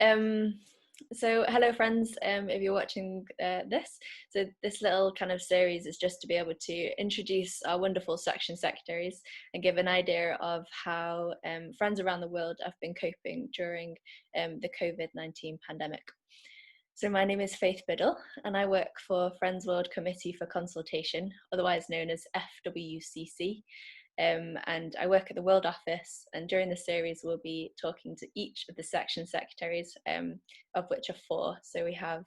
Um, so hello friends, if you're watching this. So this little kind of series is just to be able to introduce our wonderful section secretaries and give an idea of how friends around the world have been coping during the COVID-19 pandemic. So my name is Faith Biddle and I work for Friends World Committee for Consultation, otherwise known as FWCC. And I work at the World Office, and during the series we'll be talking to each of the section secretaries, of which are 4. So we have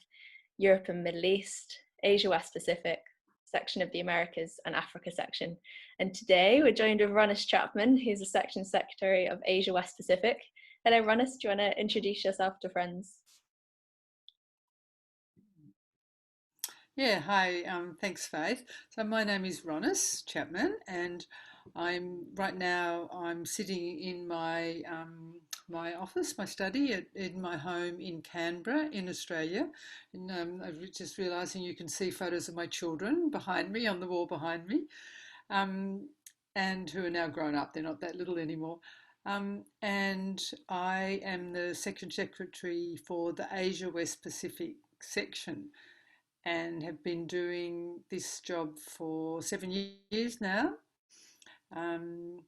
Europe and Middle East, Asia West Pacific, section of the Americas, and Africa section. And today we're joined with Ronis Chapman, who's a section secretary of Asia West Pacific. Hello Ronis, do you want to introduce yourself to friends? Yeah, hi, thanks Faith. So my name is Ronis Chapman and right now I'm sitting in my office, my study in my home in Canberra in Australia. And I'm just realising you can see photos of my children behind me on the wall behind me, um, and who are now grown up, they're not that little anymore. And I am the Section Secretary for the Asia West Pacific section and have been doing this job for 7 years now. Um,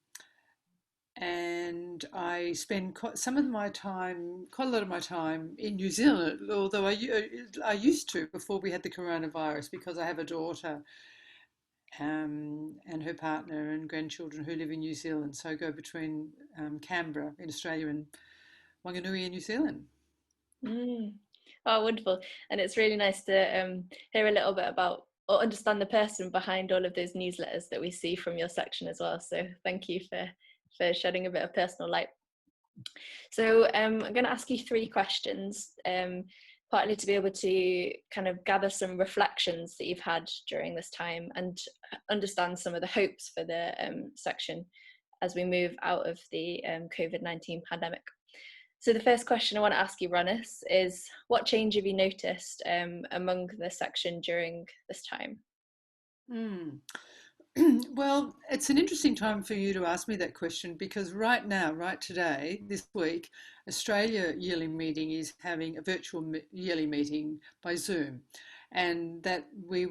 and I spend quite a lot of my time in New Zealand, although I used to before we had the coronavirus, because I have a daughter and her partner and grandchildren who live in New Zealand. So I go between Canberra in Australia and Wanganui in New Zealand. Mm. Oh, wonderful. And it's really nice to hear a little bit about or understand the person behind all of those newsletters that we see from your section as well. So thank you for shedding a bit of personal light. So I'm going to ask you 3 questions, partly to be able to kind of gather some reflections that you've had during this time and understand some of the hopes for the section as we move out of the COVID-19 pandemic. So the first question I want to ask you, Ronis, is what change have you noticed among the section during this time? Mm. Well, it's an interesting time for you to ask me that question because right now, right today, this week, Australia yearly meeting is having a virtual yearly meeting by Zoom, and that we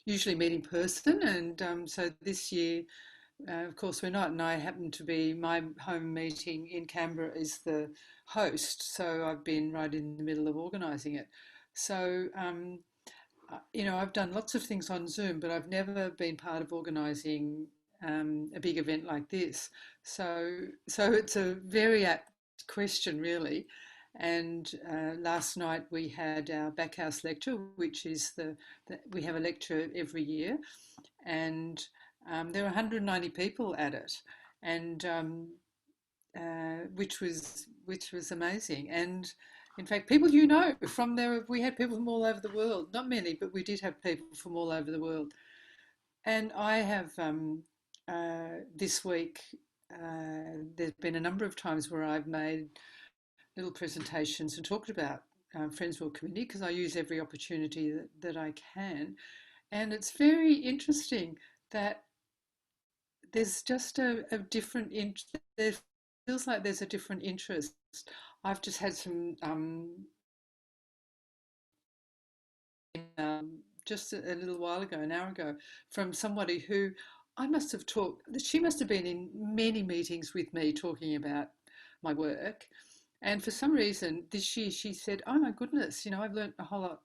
usually meet in person, and so this year, of course, we're not. And I happen to be my home meeting in Canberra is the host, so I've been right in the middle of organising it. So. I've done lots of things on Zoom, but I've never been part of organising a big event like this. So it's a very apt question, really. And last night we had our backhouse lecture, which is we have a lecture every year, and there were 190 people at it, and which was amazing. And in fact, people from there, we had people from all over the world. Not many, but we did have people from all over the world. And I have this week. There's been a number of times where I've made little presentations and talked about Friendsville Community because I use every opportunity that I can. And it's very interesting that there's just a different interest. There feels like there's a different interest. I've just had some just a little while ago, an hour ago, from somebody who I must have talked. She must have been in many meetings with me talking about my work, and for some reason this year she said, "Oh my goodness, I've learnt a whole lot."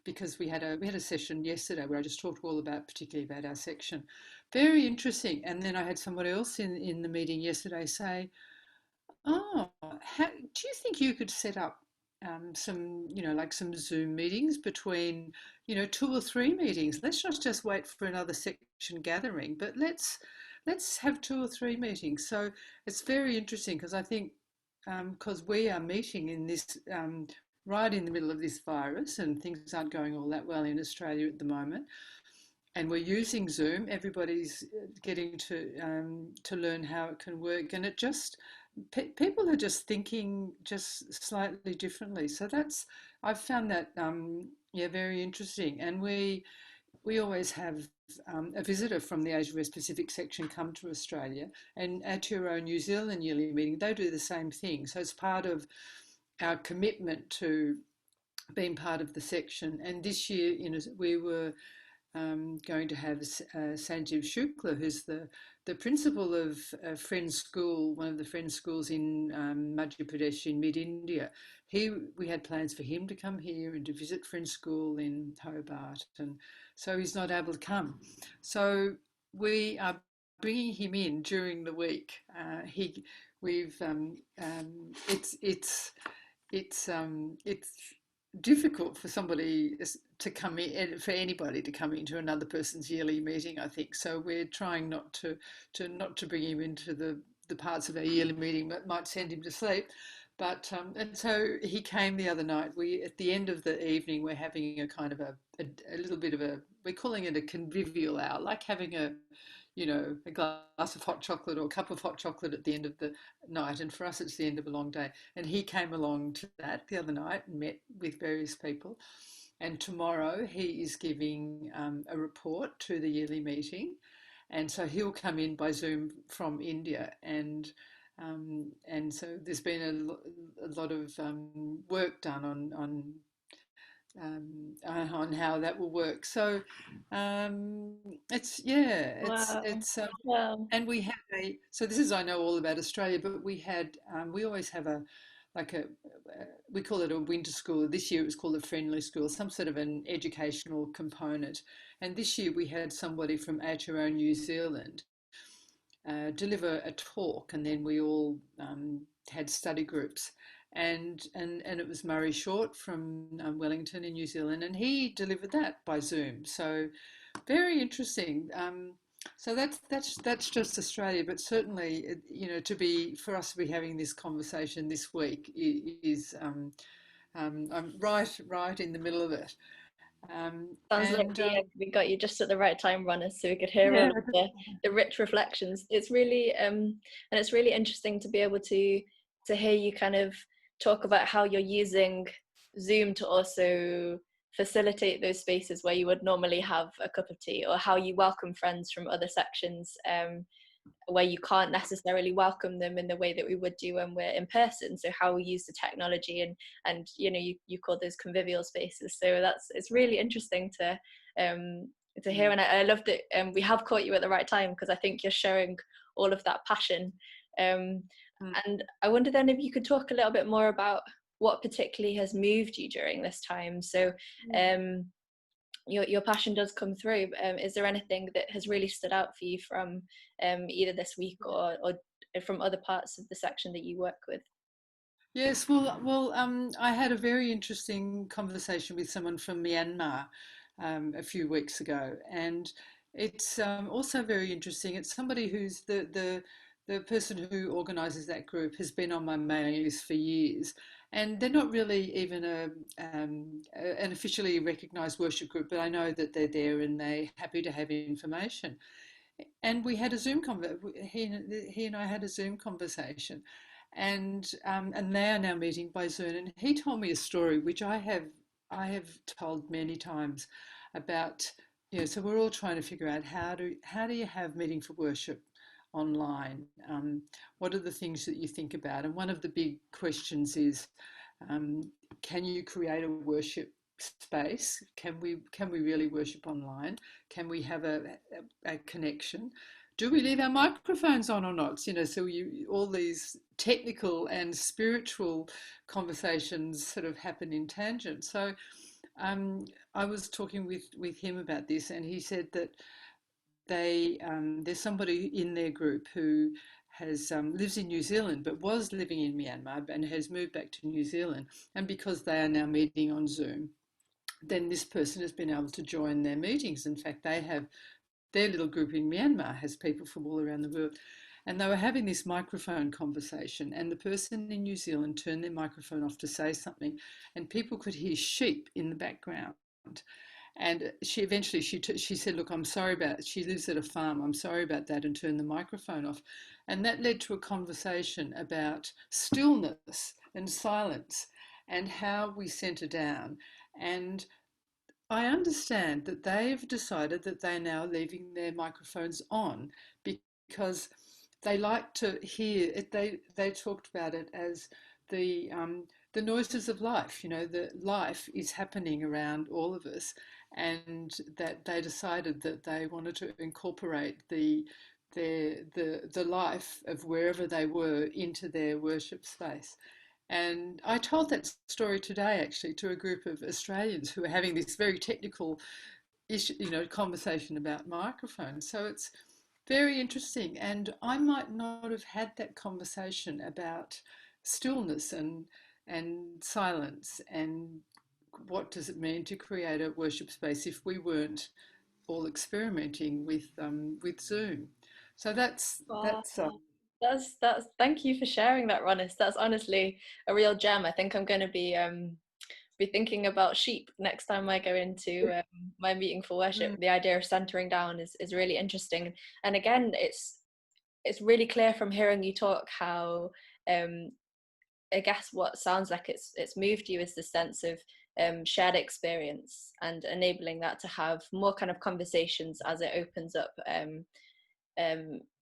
Because we had a session yesterday where I just talked all about, particularly about our section. Very interesting. And then I had somebody else in the meeting yesterday say, "Oh, do you think you could set up some, like some Zoom meetings between, 2 or 3 meetings? Let's not just wait for another section gathering, but let's have 2 or 3 meetings." So it's very interesting because I think because we are meeting in this right in the middle of this virus and things aren't going all that well in Australia at the moment, and we're using Zoom. Everybody's getting to learn how it can work, and it just people are just thinking just slightly differently. So I've found that yeah, very interesting. And we always have a visitor from the AWS Pacific section come to Australia, and Aotearoa New Zealand yearly meeting, they do the same thing. So it's part of our commitment to being part of the section. And this year, we were going to have Sanjeev Shukla, who's the principal of Friends School, one of the Friends schools in Madhya Pradesh in mid-India. We had plans for him to come here and to visit Friends School in Hobart, and so he's not able to come. So we are bringing him in during the week. It's difficult for somebody to come in, for anybody to come into another person's yearly meeting, I think. So we're trying not to bring him into the parts of our yearly meeting that might send him to sleep. But and so he came the other night. We, at the end of the evening, we're having a kind of a little bit of we're calling it a convivial hour, like having a glass of hot chocolate or a cup of hot chocolate at the end of the night. And for us, it's the end of a long day. And he came along to that the other night and met with various people. And tomorrow he is giving a report to the yearly meeting. And so he'll come in by Zoom from India. And so there's been a lot of work done on how that will work. So Wow. and we had so this is, I know all about Australia, but we always have we call it a winter school. This year it was called a friendly school, some sort of an educational component. And this year we had somebody from Aotearoa New Zealand deliver a talk, and then we all had study groups. And it was Murray Short from Wellington in New Zealand, and he delivered that by Zoom. So very interesting. So that's just Australia, but certainly, for us to be having this conversation this week is I'm right in the middle of it. Sounds like we got you just at the right time, Ronis, so we could hear all of the rich reflections. It's really and it's really interesting to be able to hear you kind of talk about how you're using Zoom to also facilitate those spaces where you would normally have a cup of tea, or how you welcome friends from other sections where you can't necessarily welcome them in the way that we would do when we're in person. So how we use the technology and you call those convivial spaces. So it's really interesting to hear, and I love that we have caught you at the right time, because I think you're showing all of that passion. And I wonder then if you could talk a little bit more about what particularly has moved you during this time. So your passion does come through. Is there anything that has really stood out for you from either this week or from other parts of the section that you work with? Yes, well, I had a very interesting conversation with someone from Myanmar a few weeks ago, and it's also very interesting. It's somebody who's the person who organises that group has been on my mailing list for years, and they're not really even an officially recognised worship group, but I know that they're there and they're happy to have information. And we had a Zoom he and I had a Zoom conversation, and they are now meeting by Zoom. And he told me a story which I have told many times about. So we're all trying to figure out how do you have meeting for worship online? What are the things that you think about? And one of the big questions is, can you create a worship space? Can we really worship online? Can we have a connection? Do we leave our microphones on or not? So all these technical and spiritual conversations sort of happen in tangent. So I was talking with him about this, and he said that there's somebody in their group who has lives in New Zealand but was living in Myanmar and has moved back to New Zealand, and because they are now meeting on Zoom, then this person has been able to join their meetings. In fact, they have their little group in Myanmar has people from all around the world. And they were having this microphone conversation, and the person in New Zealand turned their microphone off to say something, and people could hear sheep in the background. And she eventually she said, "Look, I'm sorry about it." She lives at a farm. "I'm sorry about that," and turned the microphone off. And that led to a conversation about stillness and silence and how we centre down. And I understand that they've decided that they're now leaving their microphones on because they like to hear it. They talked about it as the noises of life. You know, the life is happening around all of us, and that they decided that they wanted to incorporate the life of wherever they were into their worship space. And I told that story today actually to a group of Australians who are having this very technical issue, conversation about microphones. So it's very interesting. And I might not have had that conversation about stillness and silence and what does it mean to create a worship space if we weren't all experimenting with Zoom. So Wow. that's That's thank you for sharing that, Ronis. That's honestly a real gem. I think I'm going to be thinking about sheep next time I go into my meeting for worship. mm, The idea of centering down is really interesting. And again, it's really clear from hearing you talk how I guess what sounds like it's moved you is the sense of shared experience and enabling that to have more kind of conversations as it opens up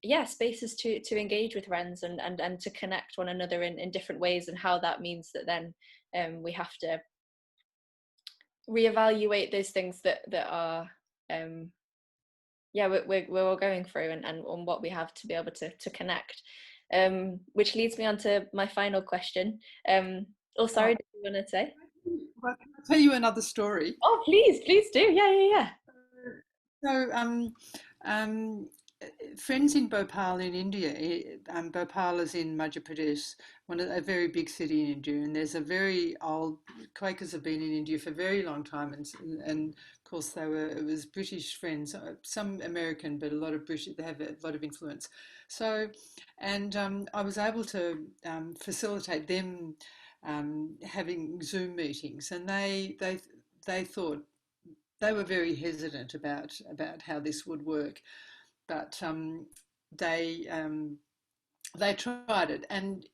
yeah, spaces to engage with friends and to connect one another in different ways, and how that means that then we have to reevaluate those things that are yeah, we're all going through, and on what we have to be able to connect, which leads me on to my final question. Oh, sorry, oh, did you want to say? well, can I tell you another story? Oh, please do. Yeah. So, um, friends in Bhopal in India, Bhopal is in Madhya Pradesh, a very big city in India, and there's a very old Quakers have been in India for a very long time, and of course it was British friends, some American, but a lot of British. They have a lot of influence. So, and I was able to facilitate them having Zoom meetings, and they thought they were very hesitant about how this would work, but they they tried it, and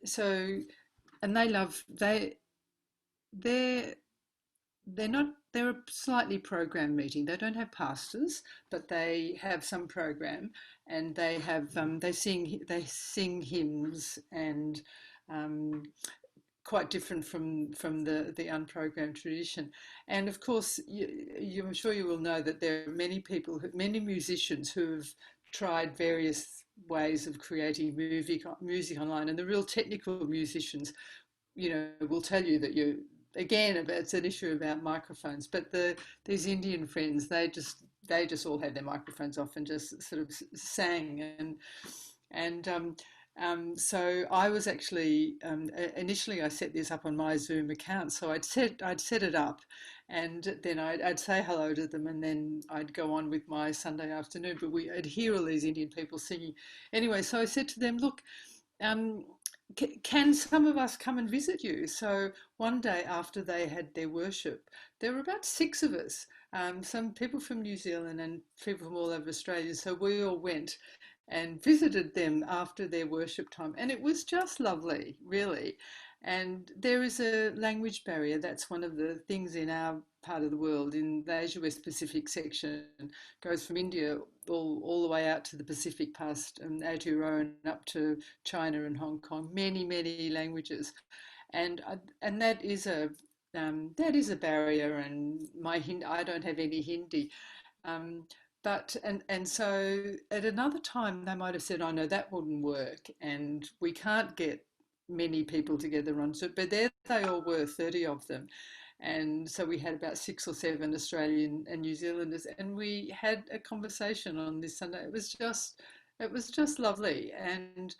so and they love they're they're not they're a slightly programmed meeting. They don't have pastors, but they have some program, and they have they sing hymns and um, quite different from the unprogrammed tradition. And of course, I'm sure you will know that there are many people, many musicians who have tried various ways of creating music online, and the real technical musicians, will tell you that again, it's an issue about microphones. But these Indian friends, they just all had their microphones off and just sort of sang, and so I was actually initially I set this up on my Zoom account. So I'd set it up, and then I'd say hello to them, and then I'd go on with my Sunday afternoon. But I'd hear all these Indian people singing. Anyway, so I said to them, look, um, can some of us come and visit you? So one day after they had their worship, there were about six of us, some people from New Zealand and people from all over Australia. So we all went and visited them after their worship time. And it was just lovely, really. And there is a language barrier. That's one of the things in our part of the world, in the Asia-West Pacific section, goes from India all the way out to the Pacific, past Aotearoa and up to China and Hong Kong. Many, many languages. And that is a barrier. And I don't have any Hindi. Um, but so at another time they might have said, "Oh no, that wouldn't work, and we can't get many people together on Zoom." But there they all were, 30 of them, and so we had about 6 or 7 Australian and New Zealanders, and we had a conversation on this Sunday. It was just lovely, and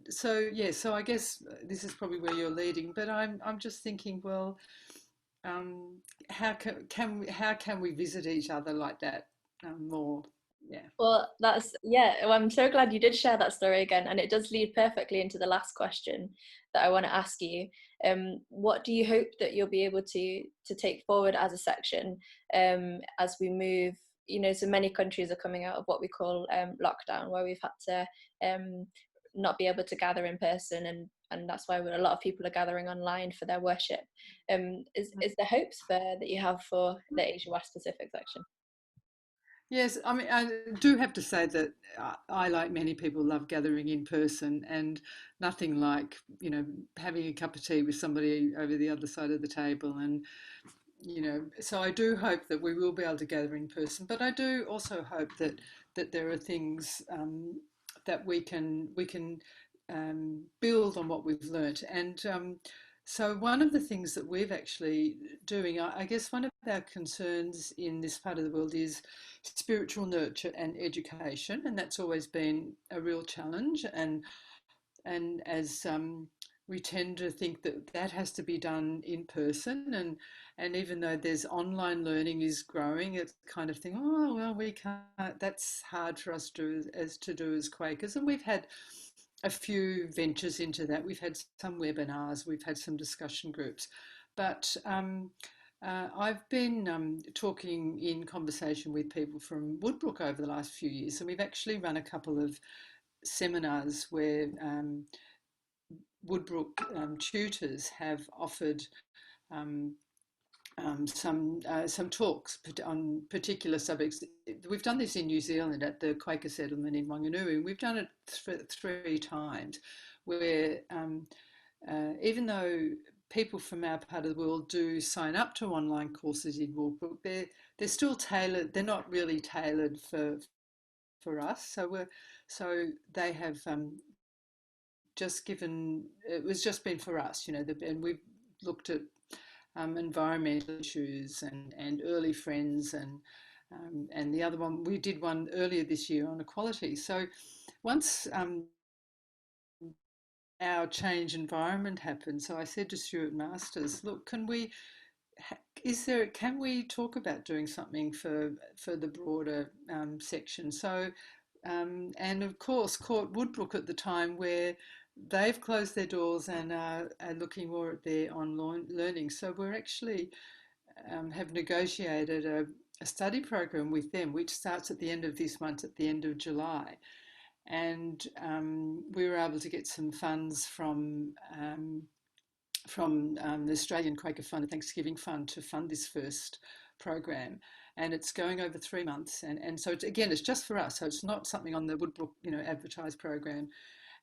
so yeah. So I guess this is probably where you're leading, but I'm just thinking, well, um, how can we visit each other like that more? Yeah. Well, well, I'm so glad you did share that story again, and it does lead perfectly into the last question that I want to ask you. What do you hope that you'll be able to take forward as a section as we move? So many countries are coming out of what we call lockdown, where we've had to not be able to gather in person, and that's why a lot of people are gathering online for their worship. Is there hopes there that you have for the Asia West Pacific section? Yes, I mean, I do have to say that I, like many people, love gathering in person, and nothing like, having a cup of tea with somebody over the other side of the table. And, so I do hope that we will be able to gather in person, but I do also hope that there are things that we can build on what we've learnt. And so one of the things that we've actually doing, I guess one of our concerns in this part of the world is spiritual nurture and education, and that's always been a real challenge. And as we tend to think that that has to be done in person, and even though there's online learning is growing, it's kind of thing, oh well, we can't, that's hard for us to do as Quakers. And we've had a few ventures into that. We've had some webinars, we've had some discussion groups, but I've been talking in conversation with people from Woodbrook over the last few years, and we've actually run a couple of seminars where Woodbrook tutors have offered um, some talks on particular subjects. We've done this in New Zealand at the Quaker settlement in Wanganui, and we've done it three times, where even though people from our part of the world do sign up to online courses in Woodbrook, they're still tailored. They're not really tailored for us. So they have just given, it was just been for us, and we've looked at environmental issues and early friends, and the other one, we did one earlier this year on equality. So once our change environment happened, so I said to Stuart Masters, look, can we talk about doing something for the broader section? So and of course Court Woodbrook at the time, where they've closed their doors and are looking more at their online learning. So we're actually have negotiated a study program with them, which starts at the end of this month, at the end of July. And we were able to get some funds from the Australian Quaker Fund, the Thanksgiving Fund, to fund this first program. And it's going over 3 months. And so, it's just for us. So it's not something on the Woodbrook, advertised program.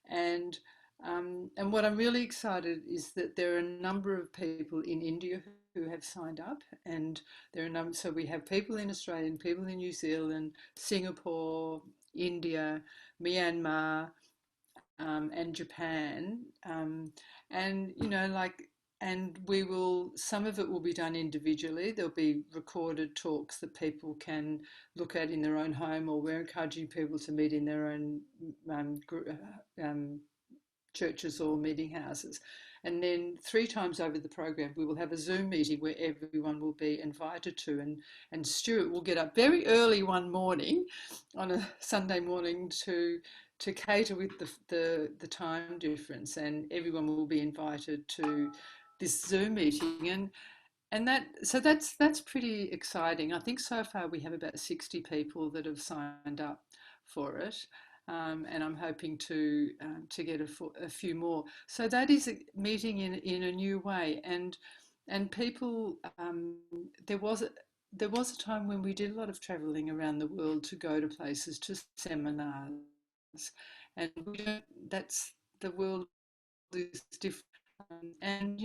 And what I'm really excited is that there are a number of people in India who have signed up, and there are so we have people in Australia, and people in New Zealand, Singapore, India, Myanmar, and Japan, and and we will, some of it will be done individually. There'll be recorded talks that people can look at in their own home, or we're encouraging people to meet in their own churches or meeting houses. And then 3 times over the program, we will have a Zoom meeting where everyone will be invited to. And Stuart will get up very early one morning on a Sunday morning to cater with the time difference, and everyone will be invited to this Zoom meeting. And that's pretty exciting. I think so far we have about 60 people that have signed up for it. And I'm hoping to get a few more. So that is a meeting in a new way, and people. There was a time when we did a lot of travelling around the world to go to places, to seminars, and we don't. That's, the world is different. And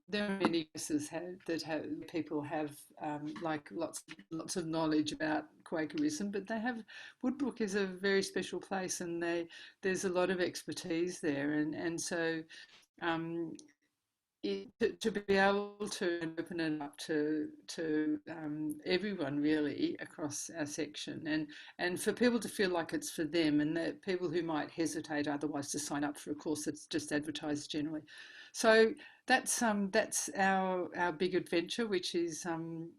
there are many places that have people have like lots of knowledge about Quakerism, but they have, Woodbrook is a very special place, and there's a lot of expertise there, and so to be able to open it up to everyone really across our section, and for people to feel like it's for them, and that people who might hesitate otherwise to sign up for a course that's just advertised generally. So that's our big adventure, which is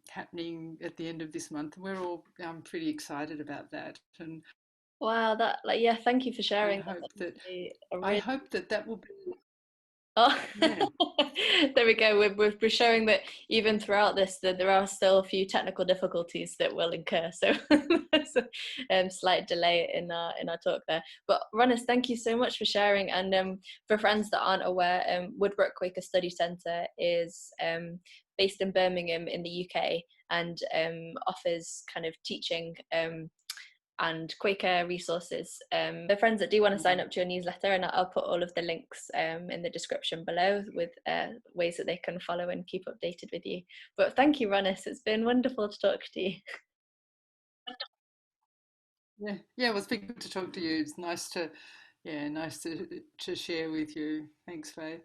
happening at the end of this month, and we're all pretty excited about that. And Wow, that, like, yeah, thank you for I sharing that. hope That's that really a I really hope that that will be. Oh, Yeah. there we go. We're showing that even throughout this, that there are still a few technical difficulties that will incur. So there's a slight delay in our talk there. But Ronis, thank you so much for sharing. And for friends that aren't aware, Woodbrook Quaker Study Centre is based in Birmingham in the UK and offers kind of teaching and Quaker resources. The friends that do want to sign up to your newsletter, and I'll put all of the links in the description below with ways that they can follow and keep updated with you. But thank you, Ronis. It's been wonderful to talk to you. Yeah, yeah, well, it's been good to talk to you. It's nice to, yeah, nice to share with you. Thanks, Faith.